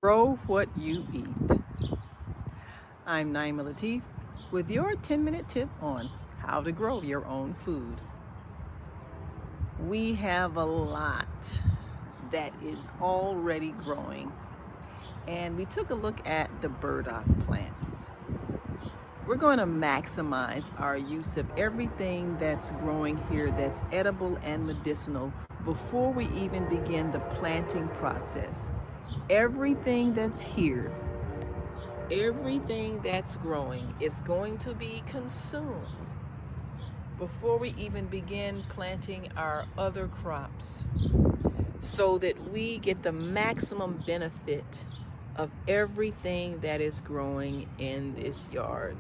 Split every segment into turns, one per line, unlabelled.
Grow what you eat. I'm Naima Latif with your 10-minute tip on how to grow your own food. We have a lot that is already growing, and we took a look at the burdock plants. We're going to maximize our use of everything that's growing here that's edible and medicinal before we even begin the planting process. Everything that's here, everything that's growing is going to be consumed before we even begin planting our other crops so that we get the maximum benefit of everything that is growing in this yard.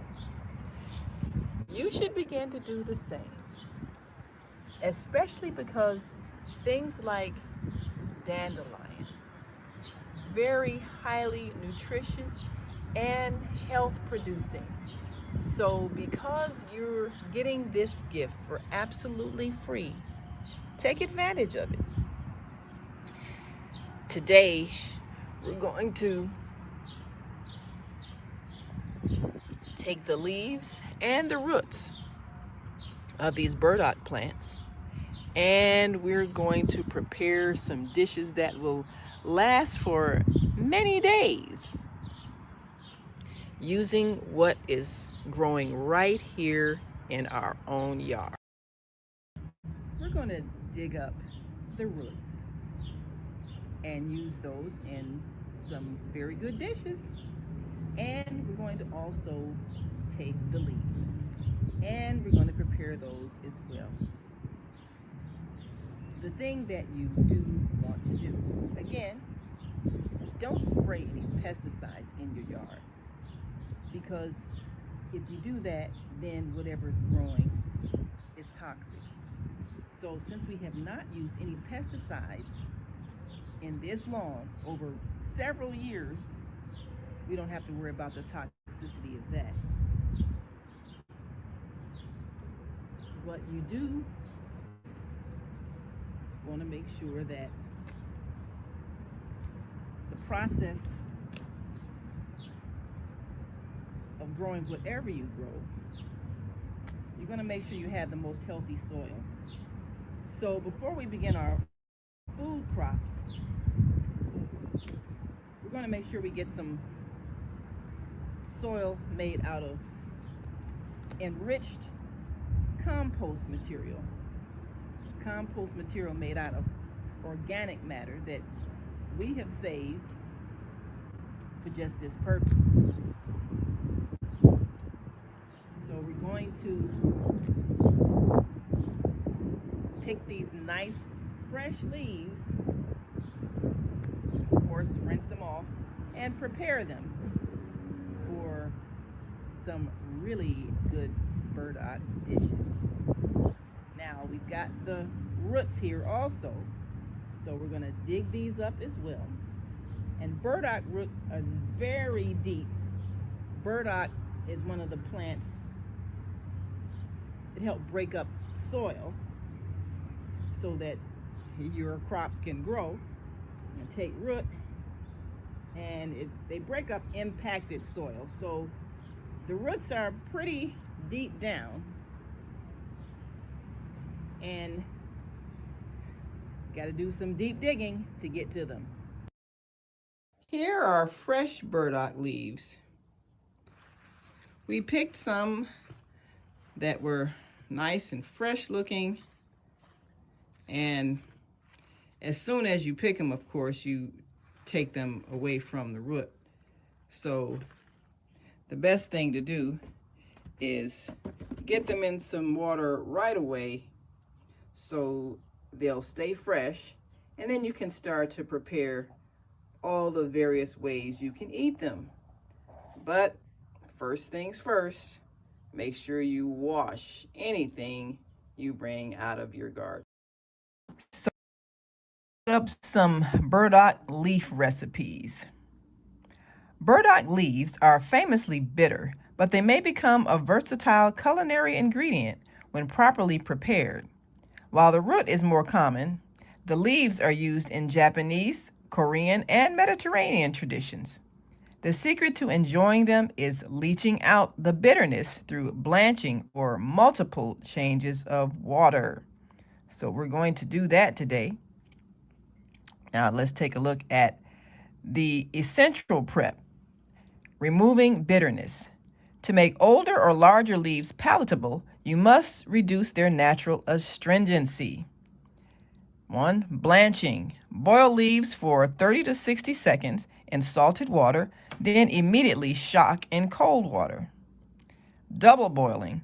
You should begin to do the same, especially because things like dandelion, very highly nutritious and health producing. So because you're getting this gift for absolutely free, take advantage of it. Today, we're going to take the leaves and the roots of these burdock plants, and we're going to prepare some dishes that will last for many days using what is growing right here in our own yard. We're going to dig up the roots and use those in some very good dishes. And we're going to also take the leaves and we're going to prepare those as well. The thing that you do want to do, again, don't spray any pesticides in your yard, because if you do that, then whatever's growing is toxic. So since we have not used any pesticides in this long, over several years, we don't have to worry about the toxicity of that. What you do want to make sure that the process of growing whatever you grow, you're going to make sure you have the most healthy soil. So before we begin our food crops, we're going to make sure we get some soil made out of enriched compost material. Compost material made out of organic matter that we have saved for just this purpose. So we're going to pick these nice fresh leaves, of course rinse them off, and prepare them for some really good burdock dishes. Now we've got the roots here also, so we're going to dig these up as well. And burdock roots are very deep. Burdock is one of the plants that help break up soil so that your crops can grow and take root, and they break up impacted soil. So the roots are pretty deep down, and got to do some deep digging to get to them. Here are fresh burdock leaves. We picked some that were nice and fresh looking, and as soon as you pick them, of course, you take them away from the root. So the best thing to do is get them in some water right away so they'll stay fresh, and then you can start to prepare all the various ways you can eat them. But first things first, make sure you wash anything you bring out of your garden. So up some burdock leaf recipes. Burdock leaves are famously bitter, but they may become a versatile culinary ingredient when properly prepared. While the root is more common, the leaves are used in Japanese Korean, and Mediterranean traditions. The secret to enjoying them is leaching out the bitterness through blanching or multiple changes of water. So we're going to do that today. Now let's take a look at the essential prep, removing bitterness. To make older or larger leaves palatable, you must reduce their natural astringency. 1. Blanching. Boil leaves for 30 to 60 seconds in salted water, then immediately shock in cold water. Double boiling.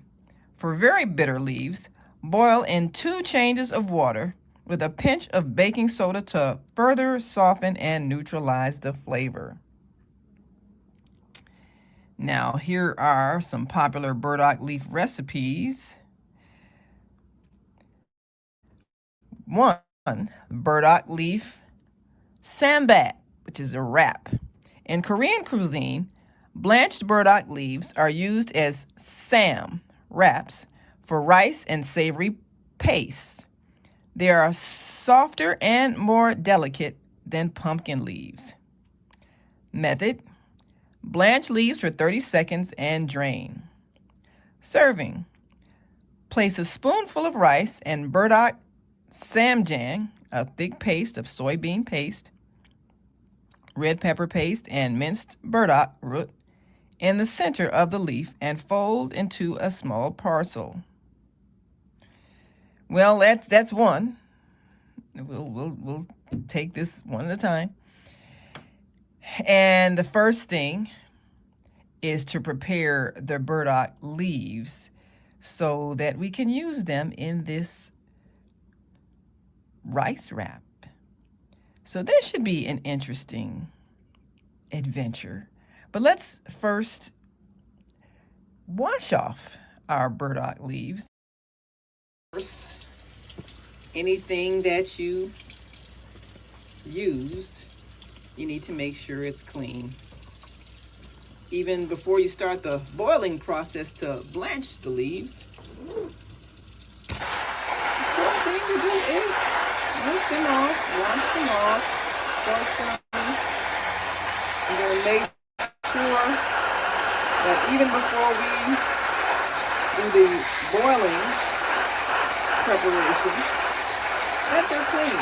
For very bitter leaves, boil in 2 changes of water with a pinch of baking soda to further soften and neutralize the flavor. Now, here are some popular burdock leaf recipes. 1. Burdock leaf sambat, which is a wrap. In Korean cuisine, blanched burdock leaves are used as sam wraps for rice and savory pastes. They are softer and more delicate than pumpkin leaves. Method: blanch leaves for 30 seconds and drain. Serving: place a spoonful of rice and burdock samjang, a thick paste of soybean paste, red pepper paste, and minced burdock root in the center of the leaf and fold into a small parcel. Well, that's one. We'll take this one at a time. And the first thing is to prepare the burdock leaves so that we can use them in this rice wrap. So this should be an interesting adventure. But let's first wash off our burdock leaves. First, anything that you use, you need to make sure it's clean. Even before you start the boiling process to blanch the leaves, the important thing to do is rinse them off, wash them off, soak them. You're going to make sure that even before we do the boiling preparation, that they're clean.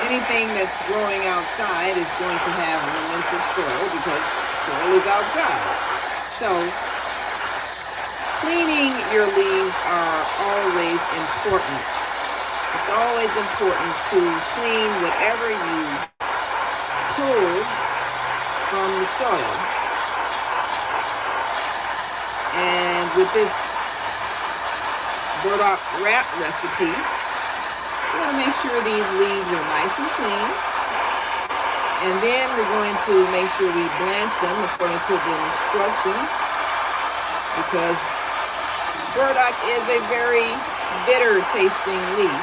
Anything that's growing outside is going to have remnants of soil because soil is outside. So cleaning your leaves are always important. It's always important to clean whatever you pull from the soil. And with this burdock wrap recipe, we want to make sure these leaves are nice and clean. And then we're going to make sure we blanch them according to the instructions, because burdock is a very bitter tasting leaf.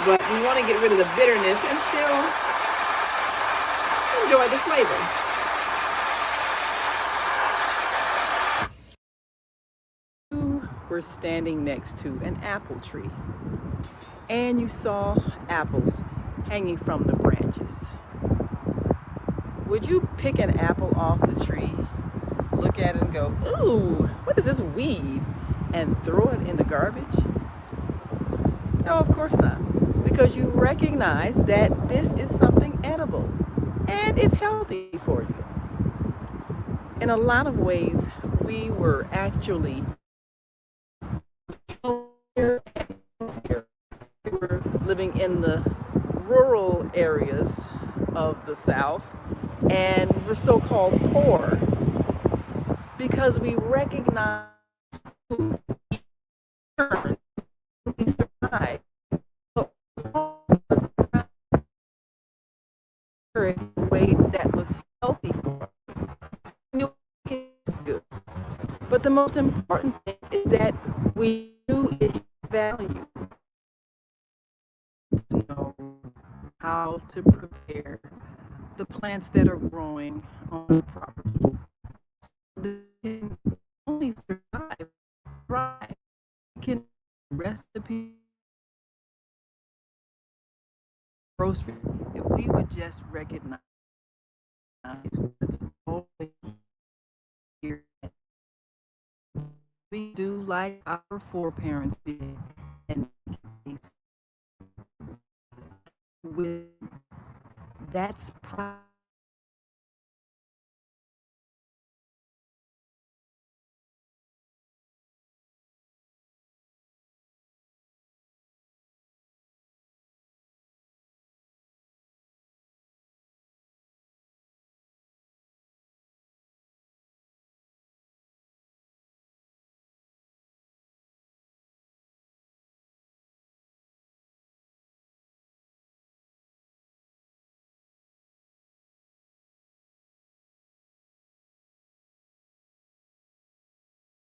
But we want to get rid of the bitterness and still enjoy the flavor. You were standing next to an apple tree, and you saw apples hanging from the branches. Would you pick an apple off the tree, look at it and go, "Ooh, what is this weed?" and throw it in the garbage? No, of course not. Because you recognize that this is something edible and it's healthy for you. In a lot of ways, we were actually healthier and healthier. We were living in the rural areas of the South, and we're so-called poor because we recognize food, we survive. In ways that was healthy for us. We knew it was good. But the most important thing is that we knew it had value. To know how to prepare the plants that are growing on the property. They can only survive, thrive. We can recipe recognize what's always here. We do like our foreparents did, and with that's pride